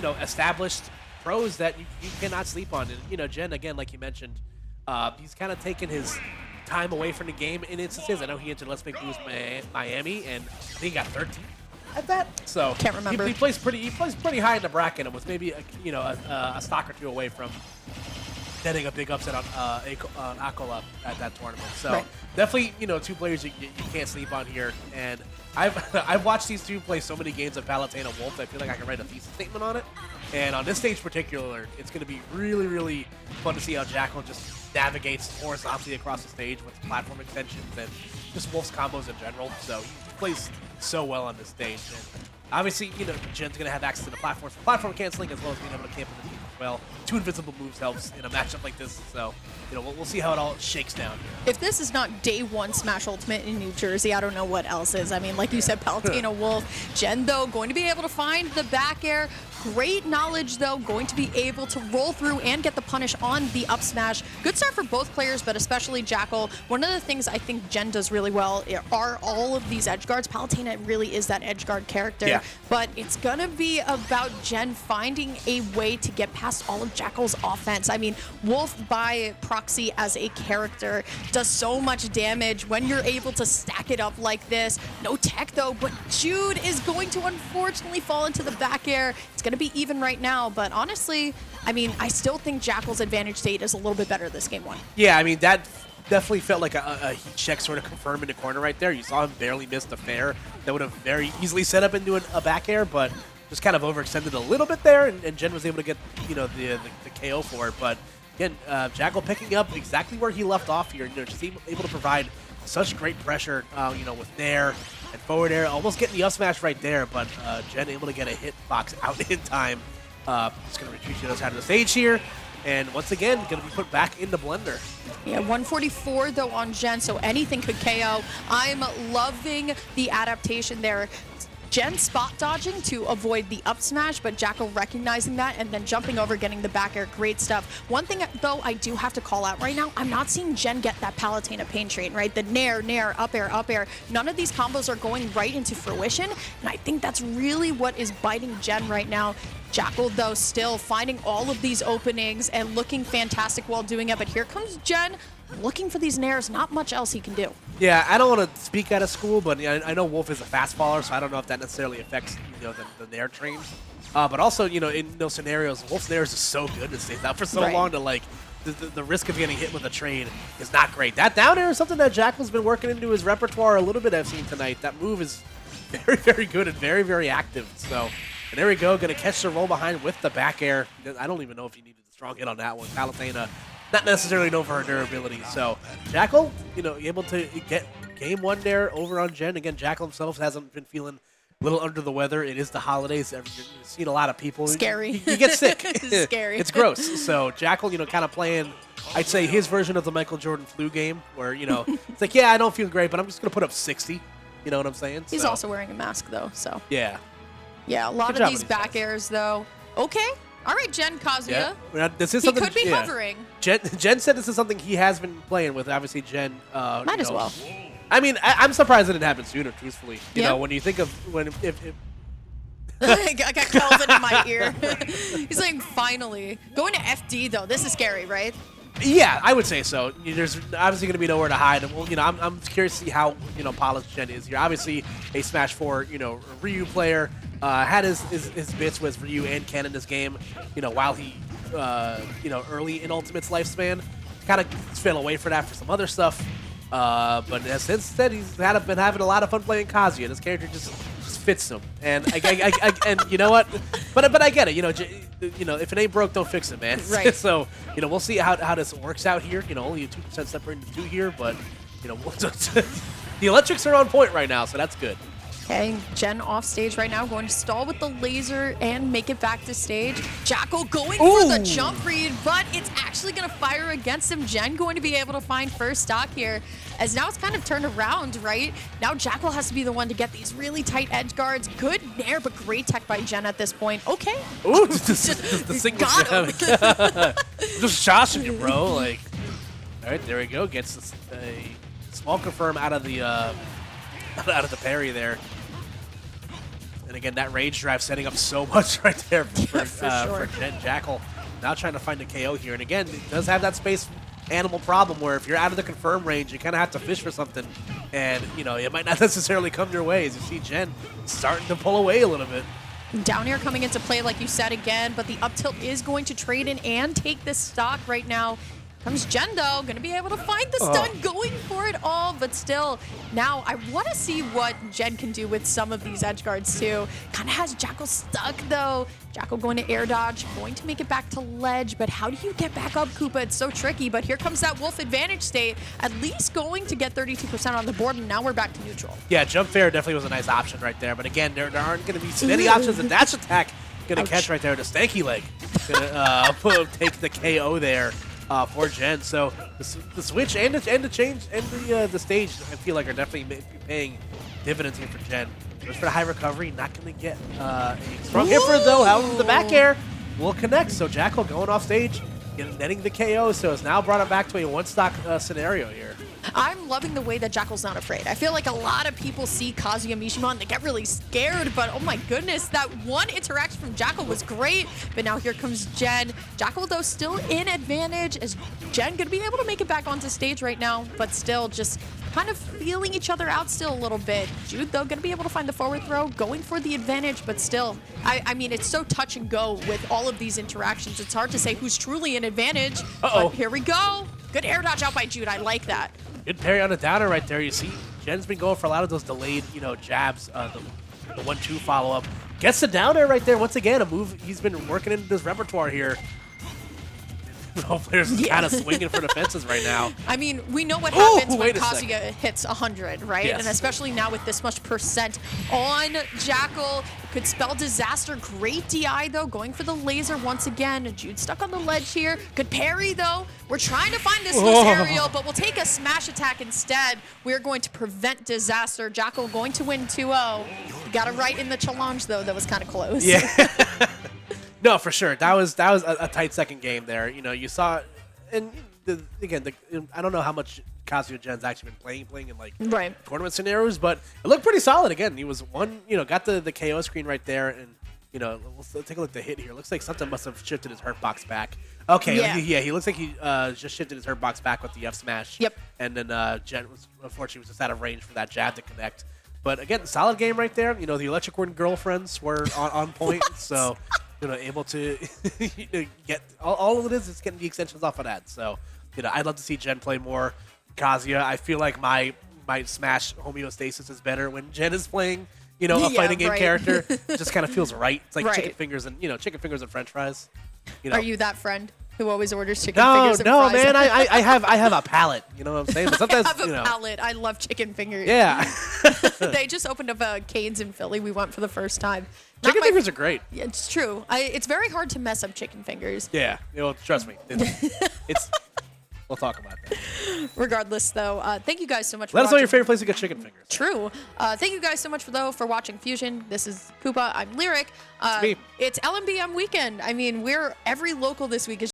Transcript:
are, established pros that you cannot sleep on. And, Jen, again, like you mentioned, he's kind of taken his time away from the game in instances. I know he entered Let's Make Moves Miami, and I think he got 13 at that. So can't remember. He plays pretty high in the bracket and was maybe a stock or two away from getting a big upset on Akola at that tournament. So definitely, two players you can't sleep on here. And I've watched these two play so many games of Palutena Wolf that I feel like I can write a thesis statement on it. And on this stage in particular, it's going to be really, really fun to see how Jakal just navigates horizontally across the stage with platform extensions and just Wolf's combos in general. So he plays so well on this stage. And obviously, Jen's going to have access to the platform for platform canceling as well as being able to camp in the team as well. 2 invisible moves helps in a matchup like this. So, we'll see how it all shakes down here. If this is not day one Smash Ultimate in New Jersey, I don't know what else is. I mean, like you said, Palutena Wolf. Jen, though, going to be able to find the back air. Great knowledge, though, going to be able to roll through and get the punish on the up smash. Good start for both players, but especially Jakal. One of the things I think Jen does really well are all of these edge guards. Palutena really is that edge guard character, but it's going to be about Jen finding a way to get past all of Jakal's offense. I mean, Wolf by proxy as a character does so much damage when you're able to stack it up like this. No tech, though, but Jude is going to unfortunately fall into the back air. It's going to be even right now, but honestly, I mean, I still think Jakal's advantage state is a little bit better this game one. Yeah, I mean, that definitely felt like a heat check sort of confirmed in the corner right there. You saw him barely miss the fair that would have very easily set up into a back air, but just kind of overextended a little bit there, and Jen was able to get, the KO for it. But again, Jakal picking up exactly where he left off here, just able to provide such great pressure, with Nair and forward air, almost getting the up smash right there, but Jen able to get a hitbox out in time. Just going to retreat to the other side of the stage here, and once again, going to be put back in the blender. Yeah, 144 though on Jen, so anything could KO. I'm loving the adaptation there. Jen spot dodging to avoid the up smash, but Jakal recognizing that and then jumping over, getting the back air. Great stuff. One thing, though, I do have to call out right now, I'm not seeing Jen get that Palutena pain train, right? The nair, nair, up air, up air. None of these combos are going right into fruition, and I think that's really what is biting Jen right now. Jakal, though, still finding all of these openings and looking fantastic while doing it, but here comes Jen looking for these nairs. Not much else he can do. Yeah, I don't want to speak out of school, but I know Wolf is a fast faller, so I don't know if that necessarily affects the nair trains. But also, in those scenarios, Wolf's nairs is so good and stays out for so long that the risk of getting hit with a trade is not great. That down air is something that Jakal's been working into his repertoire a little bit. I've seen tonight. That move is very, very good and very, very active. So, and there we go, going to catch the roll behind with the back air. I don't even know if he needed a strong hit on that one. Palutena, not necessarily known for her durability. So Jakal, able to get game one there over on Jen. Again, Jakal himself hasn't been feeling a little under the weather. It is the holidays. You've seen a lot of people. Scary. You get sick. It's scary. It's gross. So Jakal, kind of playing, I'd say, his version of the Michael Jordan flu game where, it's like, yeah, I don't feel great, but I'm just going to put up 60. You know what I'm saying? He's also wearing a mask, though, so. Yeah. Yeah, a lot of these back airs, though. Okay. All right, Jen Kazuya. Yeah. This is he could be hovering. Jen said this is something he has been playing with. Obviously, Jen. Might as well. I mean, I'm surprised it didn't happen sooner, truthfully. You know, when you think of if I got Kelvin in my ear. He's like, finally. Going to FD, though. This is scary, right? Yeah, I would say so. There's obviously going to be nowhere to hide. Well, I'm curious to see how, polished Jen is here. Obviously, a Smash 4, Ryu player. Had his bits with Ryu and Ken in this game, while he, early in Ultimate's lifespan. Kind of fell away for that for some other stuff. But since then, he's been having a lot of fun playing Kazuya. This character just fits him. And and you know what? But I get it. If it ain't broke, don't fix it, man. Right. So, we'll see how this works out here. Only a 2% separating the two here, but, the electrics are on point right now, so that's good. Okay, Jen off stage right now, going to stall with the laser and make it back to stage. Jakal going for the jump read, but it's actually going to fire against him. Jen going to be able to find first stock here, as now it's kind of turned around, right? Now Jakal has to be the one to get these really tight edge guards. Good nair, but great tech by Jen at this point. Okay. Ooh, the single got him. Just joshing you, bro. All right, there we go. Gets a small confirm out of the parry there. And again, that rage drive setting up so much right there for sure. Jakal. Now trying to find a KO here. And again, it does have that space animal problem where if you're out of the confirm range, you kind of have to fish for something. And, you know, it might not necessarily come your way as you see Jen starting to pull away a little bit. Down air coming into play, like you said again, but the up tilt is going to trade in and take this stock right now. Comes Jen, though, going to be able to find the stun, going for it all, but still, now I want to see what Jen can do with some of these edge guards, too. Kind of has Jakal stuck, though. Jakal going to air dodge, going to make it back to ledge, but how do you get back up, Koopa? It's so tricky, but here comes that Wolf advantage state, at least going to get 32% on the board, and now we're back to neutral. Yeah, jump fair definitely was a nice option right there, but again, there aren't going to be many options. The dash attack going to catch right there. The stanky leg going to take the KO there. For Jen, so the switch and the change and the stage, I feel like are definitely paying dividends here for Jen. Goes for the high recovery, not going to get a strong hit for it though. However, the back air will connect. So Jakal going off stage, netting the KO, so it's now brought it back to a one-stock scenario here. I'm loving the way that Jakal's not afraid. I feel like a lot of people see Kazuya Mishima and they get really scared, but oh my goodness, that one interaction from Jakal was great. But now here comes Jen. Jakal, though, still in advantage. Is Jen going to be able to make it back onto stage right now? But still just kind of feeling each other out still a little bit. Jude, though, going to be able to find the forward throw, going for the advantage, but still, I mean, it's so touch and go with all of these interactions. It's hard to say who's truly in advantage. But here we go. Good air dodge out by Jude. I like that. Good parry on a downer right there. You see, Jen's been going for a lot of those delayed, jabs, the 1-2 follow-up. Gets the downer right there. Once again, a move he's been working into his repertoire here. Both players kind of swinging for the fences right now. I mean, we know what happens when Kazuya hits 100, right? Yes. And especially now with this much percent on Jakal, could spell disaster. Great DI, though, going for the laser once again. Jude stuck on the ledge here. Good parry, though. We're trying to find this loose aerial, but we'll take a smash attack instead. We're going to prevent disaster. Jakal going to win 2-0. Got it right in the challenge, though. That was kind of close. Yeah. No, for sure. That was a tight second game there. You saw, and again, I don't know how much Kazuya Jen's actually been playing in like tournament scenarios, but it looked pretty solid. Again, he was got the KO screen right there, and we'll take a look at the hit here. Looks like something must have shifted his hurt box back. Okay, yeah, he looks like he just shifted his hurt box back with the F smash. Yep. And then Jen was unfortunately just out of range for that jab to connect. But again, solid game right there. The Electric Word girlfriends were on point, so. Able to get all of it is getting the extensions off of that. So, I'd love to see Jen play more Kazuya. I feel like my Smash homeostasis is better when Jen is playing, a fighting game character. It just kind of feels right. It's like chicken fingers and chicken fingers and French fries. Are you that friend who always orders chicken fingers and fries? No, man. I have a palate. You know what I'm saying? But sometimes I have a palate. I love chicken fingers. Yeah. They just opened up a Cane's in Philly. We went for the first time. Chicken fingers are great. Yeah, it's true. It's very hard to mess up chicken fingers. Yeah, trust me. It's we'll talk about that. Regardless, though, thank you guys so much for Let us know watching. your favorite place to get chicken fingers. True. Thank you guys so much for watching Fusion. This is Koopa. I'm Lyric. It's me. It's LMBM weekend. I mean, every local this week is